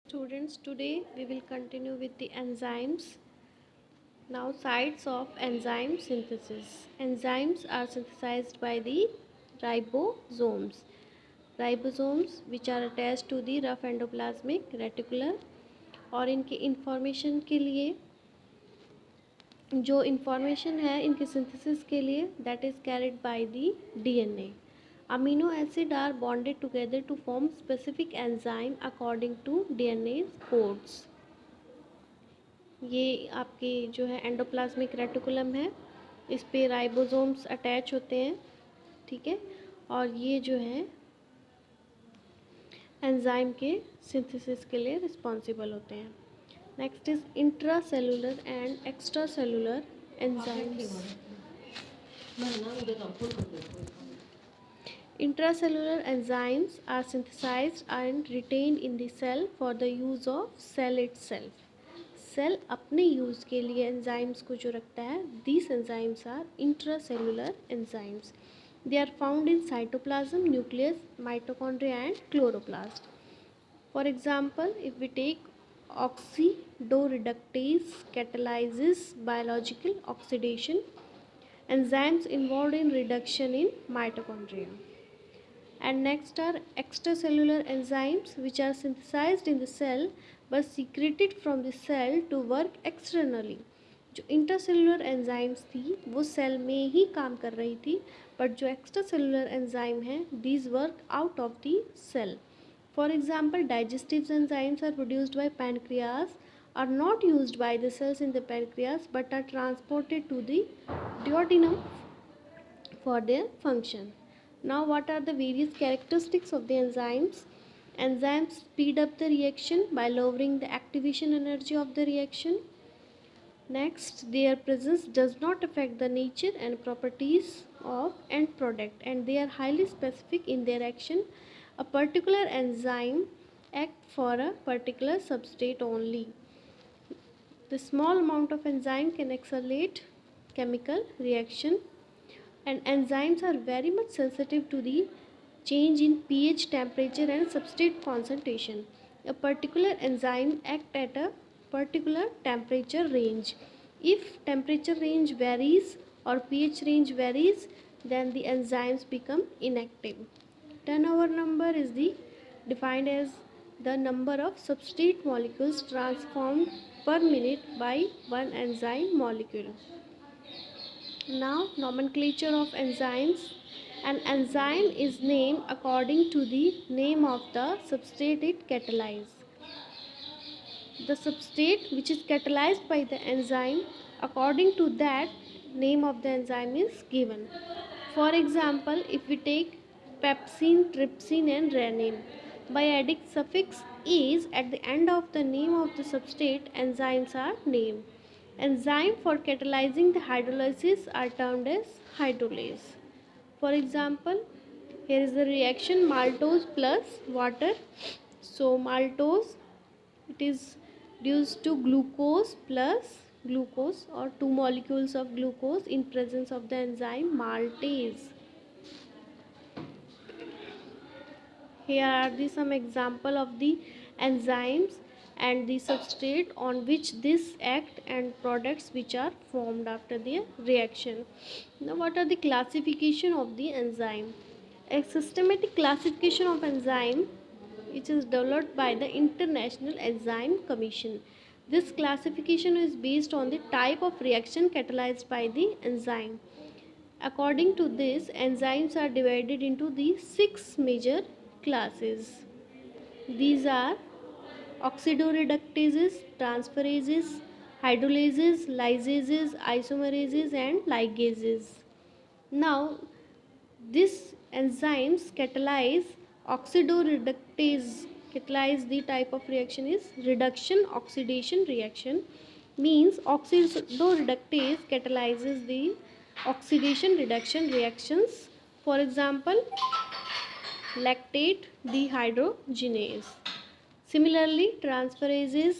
Students, today we will continue with the enzymes. Now, sites of enzyme synthesis. Enzymes are synthesized by the ribosomes. Ribosomes, which are attached to the rough endoplasmic reticulum, और इनके information के लिए जो information है इनके synthesis के लिए that is carried by the DNA. Amino acid are bonded together to form specific enzyme according to DNA codes. ये आपके जो है एंडोप्लाज्मिक रेटिकुलम है, इस पे राइबोसोम्स अटैच होते हैं, ठीक है, और ये जो है एंजाइम के सिंथेसिस के लिए रिस्पॉन्सिबल होते हैं. Next is intra cellular and extra cellular enzymes. Intracellular enzymes are synthesized and retained in the cell for the use of cell itself. Cell अपने यूज़ के लिए एंजाइम्स को जो रखता है, these enzymes are intracellular enzymes. They are found in cytoplasm, nucleus, mitochondria and chloroplast. For example, if we take oxidoreductase catalyzes biological oxidation, enzymes involved in reduction in mitochondria. And next are extracellular enzymes, which are synthesized in the cell but secreted from the cell to work externally. जो intercellular enzymes थी वो cell में ही काम कर रही थी, but जो extracellular enzyme है these work out of the cell. For example, digestive enzymes are produced by pancreas, are not used by the cells in the pancreas but are transported to the duodenum for their function. Now, what are the various characteristics of the enzymes? Enzymes speed up the reaction by lowering the activation energy of the reaction. Next, their presence does not affect the nature and properties of end product, and they are highly specific in their action. A particular enzyme acts for a particular substrate only. The small amount of enzyme can accelerate chemical reaction, and enzymes are very much sensitive to the change in pH, temperature and substrate concentration. A particular enzyme acts at a particular temperature range. If temperature range varies or pH range varies, then the enzymes become inactive. Turnover number is defined as the number of substrate molecules transformed per minute by one enzyme molecule. Now, nomenclature of enzymes. An enzyme is named according to the name of the substrate it catalyzes. The substrate which is catalyzed by the enzyme, according to that name of the enzyme is given. For example, if we take pepsin, trypsin and rennin, by adding suffix "is" at the end of the name of the substrate, enzymes are named. Enzyme for catalyzing the hydrolysis are termed as hydrolase. For example, here is the reaction maltose plus water. So maltose, it is reduced to glucose plus glucose, or two molecules of glucose in presence of the enzyme maltase. Here are some example of the enzymes and the substrate on which this act and products which are formed after the reaction. Now, what are the classification of the enzyme? A systematic classification of enzyme which is developed by the International Enzyme Commission. This classification is based on the type of reaction catalyzed by the enzyme. According to this, enzymes are divided into the 6 major classes. These are oxidoreductases, transferases, hydrolases, lysases, isomerases and ligases. Now, these enzymes catalyze oxidoreductase. Catalyze the type of reaction is reduction oxidation reaction. Means oxidoreductase catalyzes the oxidation reduction reactions. For example, lactate dehydrogenase. Similarly, transferases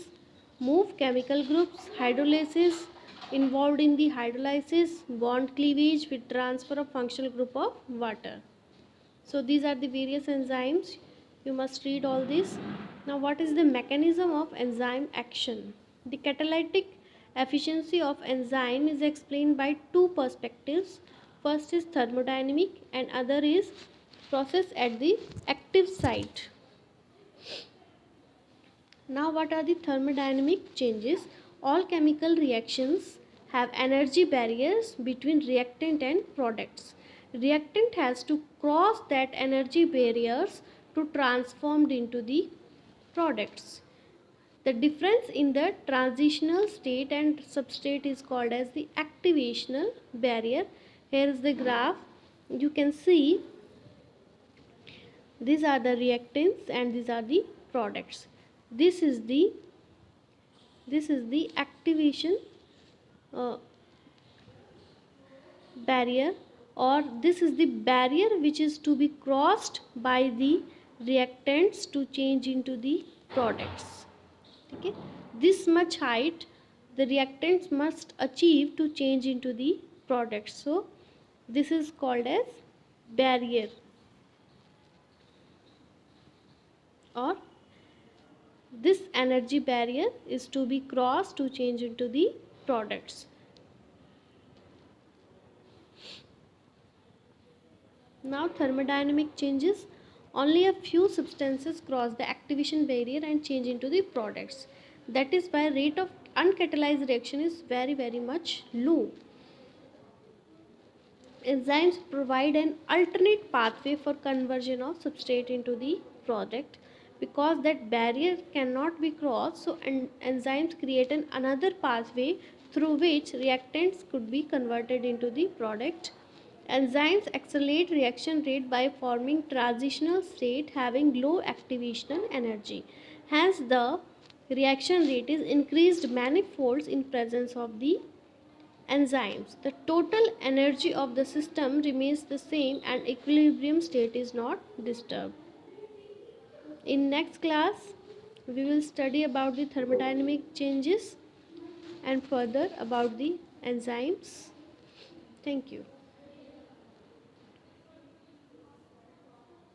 move chemical groups. Hydrolases involved in the hydrolysis, bond cleavage with transfer of functional group of water. So these are the various enzymes. You must read all this. Now, what is the mechanism of enzyme action? The catalytic efficiency of enzyme is explained by two perspectives. First is thermodynamic and other is process at the active site. Now, what are the thermodynamic changes? All chemical reactions have energy barriers between reactant and products. Reactant has to cross that energy barriers to transformed into the products. The difference in the transitional state and substrate is called as the activational barrier. Here is the graph. You can see these are the reactants and these are the products. This is the activation uh, barrier, or this is the barrier which is to be crossed by the reactants to change into the products. Okay, this much height the reactants must achieve to change into the products. So this is called as barrier, or this energy barrier is to be crossed to change into the products. Now, thermodynamic changes. Only a few substances cross the activation barrier and change into the products. That is why rate of uncatalyzed reaction is very much low. Enzymes provide an alternate pathway for conversion of substrate into the product. Because that barrier cannot be crossed, so enzymes create another pathway through which reactants could be converted into the product. Enzymes accelerate reaction rate by forming transitional state having low activational energy. Hence, the reaction rate is increased manifolds in presence of the enzymes. The total energy of the system remains the same and equilibrium state is not disturbed. In next class, we will study about the thermodynamic changes and further about the enzymes. Thank you.